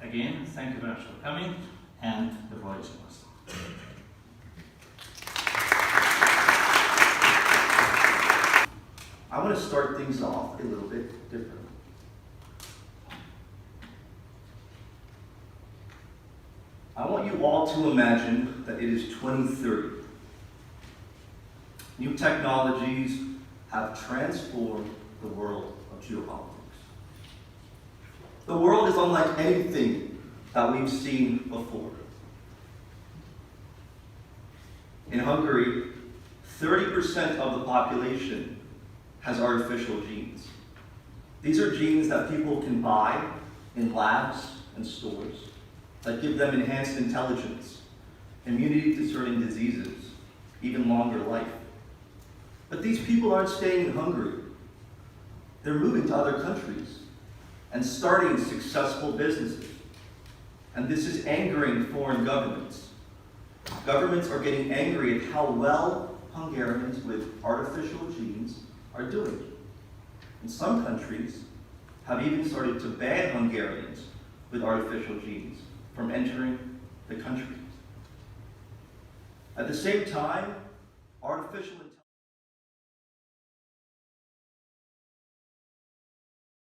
again, thank you very much for coming, and the floor is yours. I want to start things off a little bit differently. I want you all to imagine that it is 2030. New technologies have transformed the world of geopolitics. The world is unlike anything that we've seen before. In Hungary, 30% of the population has artificial genes. These are genes that people can buy in labs and stores that give them enhanced intelligence, immunity to certain diseases, even longer life. But these people aren't staying in Hungary. They're moving to other countries and starting successful businesses. And this is angering foreign governments. Governments are getting angry at how well Hungarians with artificial genes are doing. And some countries have even started to ban Hungarians with artificial genes from entering the country. At the same time, artificial